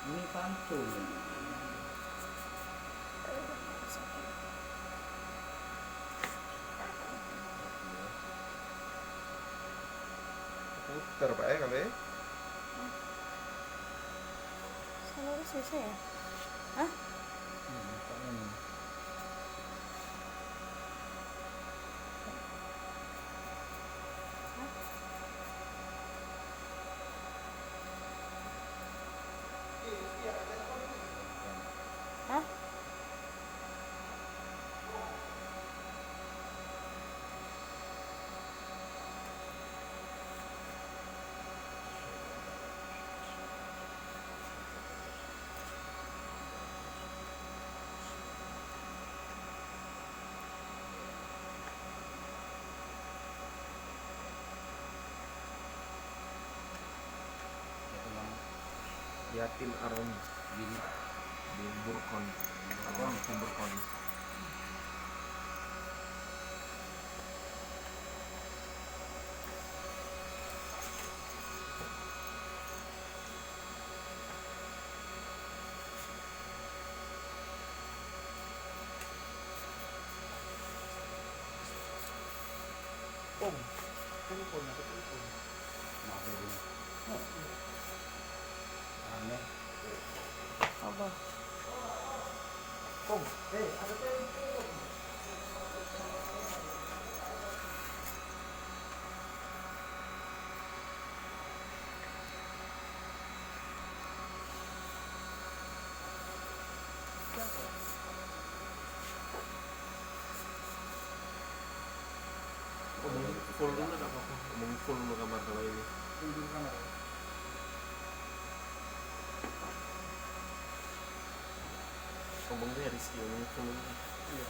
Ini pantun. Putar Pak ya kali ya. Selalu susah ya? Hah? Hah? Yatin Arom bin Burkon. Apa bin Burkon? Telepon apa telepon? Maaf ya Bu. Aneh. Apa? Ada telepon. Ngomong full dulu nggak apa-apa. Ngomong full mau kamar kalau ini. Tidur kamar. Ngomongnya Rizky ngomong full. Iya.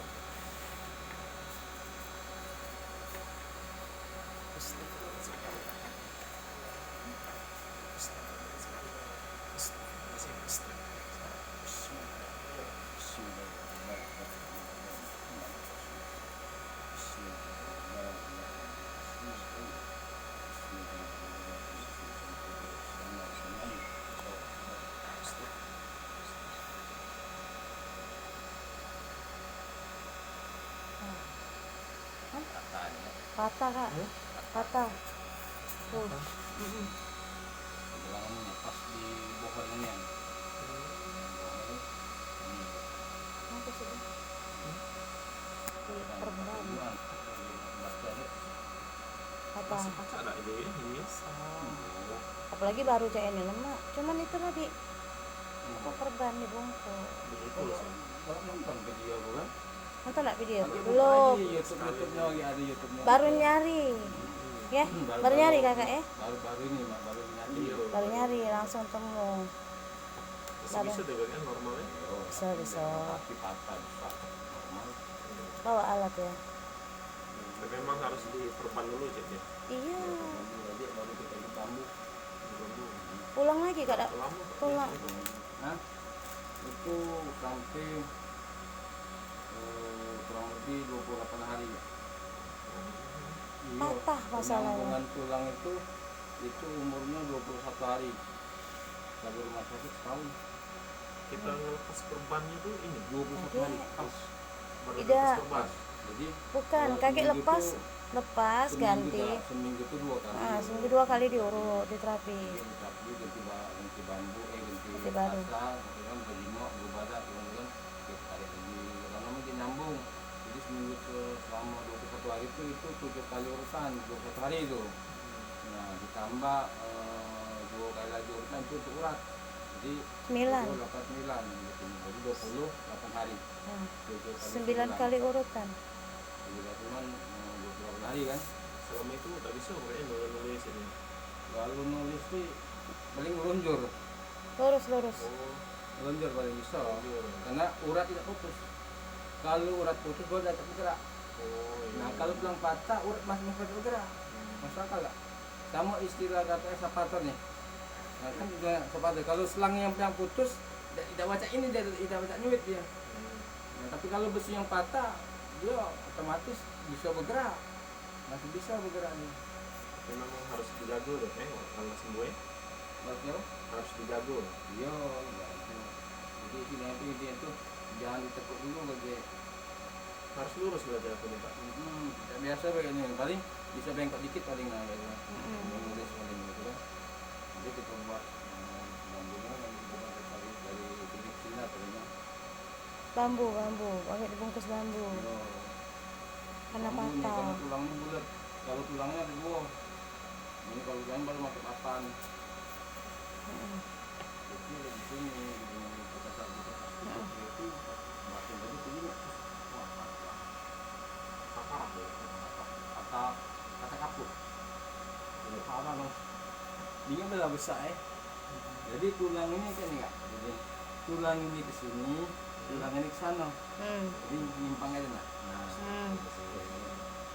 Katanya Patah kak? Patah. Tuh. bilangannya pas di bawah ini ya. Apa sih? Di perban. Apa? Ada ide ini. Apalagi baru cek ini lemak. Cuman itu tadi. Kok perban dibungkus. Begitu sih. Kalau nonton video bukan? Nonton nggak video? Nanti buka Belum. lagi YouTube-nya lagi ada YouTube-nya. Baru nyari. Ya, baru nyari kakak ya? Baru ini Mak, baru nyari. Baru nyari langsung temu. Bisa deh kan normalnya. Bisa. Tapi patah normal. Bawa alat ya. Tapi memang harus diperban dulu ya. Iya. Jadi baru kita di bambu. Pulang lagi kak? Lama. Pulang. Nah, itu sampai kurang lebih 28 hari. Iya, Patah masalahnya. penyambungan tulang itu umurnya 21 hari. Dari rumah sakit setahun. Kita ngelepas perbannya tuh ini 21 hari. pas baru Tidak. lepas perban. Jadi Bukan, kakek seminggu lepas tuh- lepas ganti. seminggu itu 2 kali. Seminggu 2 kali diurut, diterapi. Tapi ganti bambu, ganti baru. asal, kan berjemok, berubadah, kemudian kita tarik lagi, karena namanya nyambung. Jadi seminggu selama 21 hari itu 7 kali urutan, 21 hari itu. Nah ditambah 2 kali lagi urutan itu untuk urat. Jadi 9. 29 gitu. Jadi 28 hari. 9 kali urutan. Jadi cuman 28 hari kan. Selama itu tak bisa kayaknya nulis ini. Lalu nulis sih paling melunjur. Lurus. Melunjur paling bisa. Karena urat tidak putus. Kalau urat putus gua tidak bergerak. Nah kalau bilang patah urat masih bergerak. Masuk akal nggak? Sama istilah katanya sapator nih. Nah kan juga sapator. Kalau selang yang putus tidak baca ini dia tidak baca nyuit dia. Nah, tapi kalau besi yang patah dia otomatis bisa bergerak. Masih bisa bergerak nih. Tapi memang harus dijaga deh kalau sembuh ya. Harus apa? Harus dijago. Iya, gitu. Jadi dia tuh jangan ditekuk dulu bagi Harus lurus belajar aku nih Pak. biasa begini paling bisa bengkok dikit paling lah gitu. Mm-mm. Nulis paling gitu kan. Jadi kita buat bambunya yang kita pakai dari kulit Cina palingnya. Bambu pakai dibungkus bambu Iya. karena Bambunya, patah. karena tulangnya bulat. Kalau tulangnya ada dua. Ini kalau tulangnya baru masuk papan. Mm-mm. Jadi di sini kita tak gitu. Itu makin tadi begini. Wah, Kakak aku. kata kapur. Jadi apa dong? Dia belah besar Jadi tulang ini kan enggak. Jadi tulang ini ke sini, tulang ini ke sana. Jadi nyimpang aja nah. Hmm.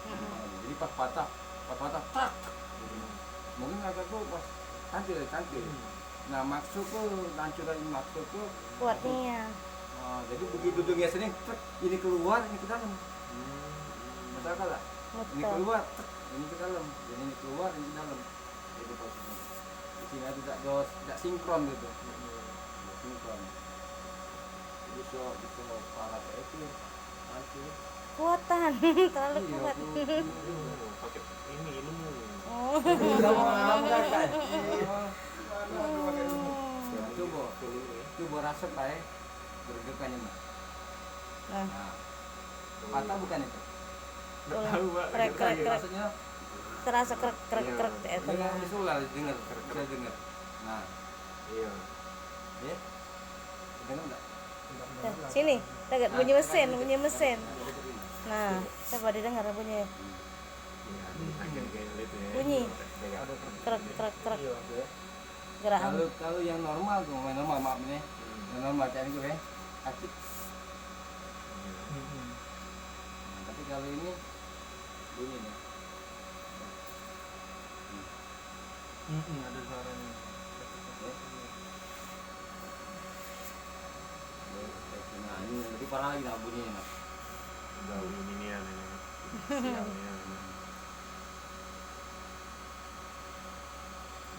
Nyimpang aja. Jadi pas patah, tak. Mungkin agak tuh pas tancil. Nah maksudku hancurin maksudku Kuatnya. jadi begitu dia sini ini keluar ini ke dalam. Masalah lah. Ini Betul. keluar, ini ke dalam. Jadi ini keluar, ini ke dalam. Itu posisinya. Di sini tidak sinkron gitu. Tidak sinkron. Jadi so para itu hancur. Kuatan terlalu Iya, kuat. Pakai ini ilmu. Oh. Sama kan? Oh. Coba rasa pak berdekannya nak. Nah, Nah, patah bukan itu? Nggak tahu Pak. Krek, krek, krek. Maksudnya terasa krek itu dengar lah. visual dengar, bisa dengar. Nah, Iya. ya, dengar nggak? Sini, dekat bunyi mesin. Nah, coba didengar bunyi. Iya, agak-agak itu ya. Bunyi. Agak- Krek. Oke. Gerakan. Kalau yang normal tuh, main normal maaf nih, yang normal cari gue aktif. Tapi kalau ini bunyi nih. Ada suaranya. Nah ini lebih parah lagi nah bunyinya. Nah. Jauh ini nih ya. Sialnya.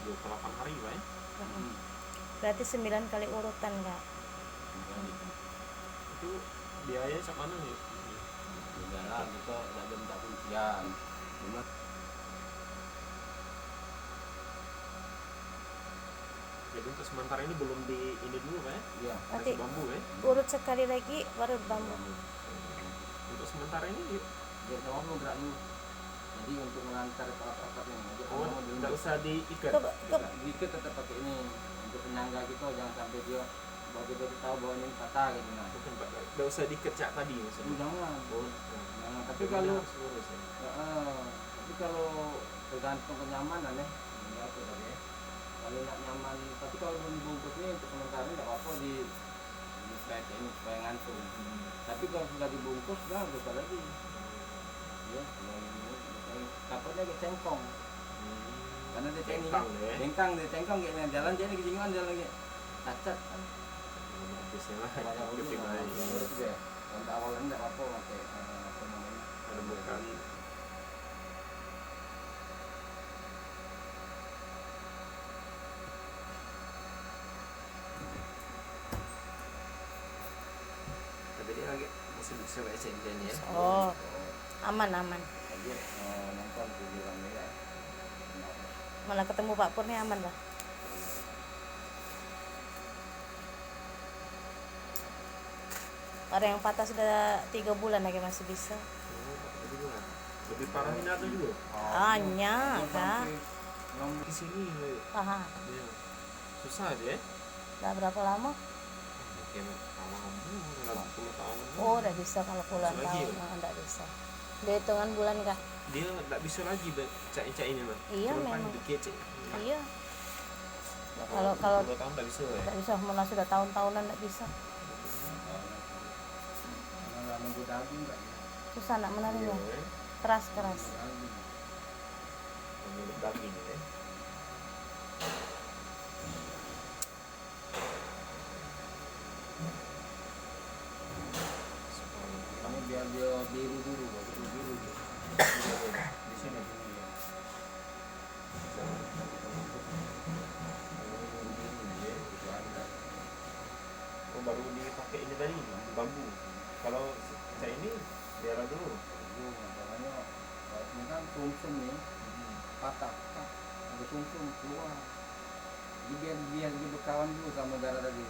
28 hari Pak ya? Berarti 9 kali urutan, Kak. Itu biaya cak mana nih? Udah lah gitu, udah jam tak kuncian. Cuma Jadi untuk sementara ini belum di ini dulu Pak ya? iya. Nanti Kasih bambu ya? urut sekali lagi baru bambu. Untuk sementara ini Dia sama mau gerak dulu. Jadi untuk mengantar ke atap ini, dia oh mau dulu. nggak usah diikat. Dikit tetap pakai ini untuk penyangga gitu, jangan sampai dia bagi dia tahu bahwa ini patah gitu nah. Bukan Pak, nggak usah diikat cak tadi maksudnya. Jangan. Oh, Nah, tapi kalau harus lurus ya. tapi kalau tergantung kenyamanan ya, ini aku tadi ya. Kalau nggak nyaman, tapi kalau belum dibungkus nih untuk sementara nggak apa-apa di slide ini supaya ngantung. Tapi kalau sudah dibungkus, dah buka lagi. Ya, takutnya kayak cengkong. Karena dia cengkong, Bengkang ya. bengkang dia cengkong kayaknya jalan jadi kejingan jalan kayak cacat kan. Habisnya lah. Banyak dulu Lebih lah. baik. Menurut gue, untuk awalnya nggak apa-apa pakai apa namanya. Ada bekas. Tapi dia lagi masih bisa baca ini ya. Oh, aman. Jadi nonton videonya ya. Malah ketemu Pak Pur nih aman, Pak. Orang yang patah sudah 3 bulan lagi masih bisa. Jadi gimana? Lebih parah ini ada juga. Hanya, Kak. Di sini Paha. dia susah dia. Udah berapa lama? Mungkin awal 10 tahun. Oh, udah bisa kalau puluhan Bisa lagi, tahun. ya? Nah, udah bisa. Dia hitungan bulan, Kak. Dia nggak bisa lagi cak ini mah. Iya, Cuma memang. paling dikit cak. Iya. Kalau 10 tahun nggak bisa ya. nggak bisa, malah sudah tahun-tahunan nggak bisa. Nggak nunggu daging nggak ya? Susah nak menarinya. Iya, Keras. Daging. memilih daging ya. Ini biar dia biru dulu, biru. Di sini ya. baru dipakai ini tadi bambu. Kalau saya ini biar dulu. Makanya ini kan sumsum nih patah, ada sumsum keluar. Jadi biar dia berkawan dulu sama darah tadi.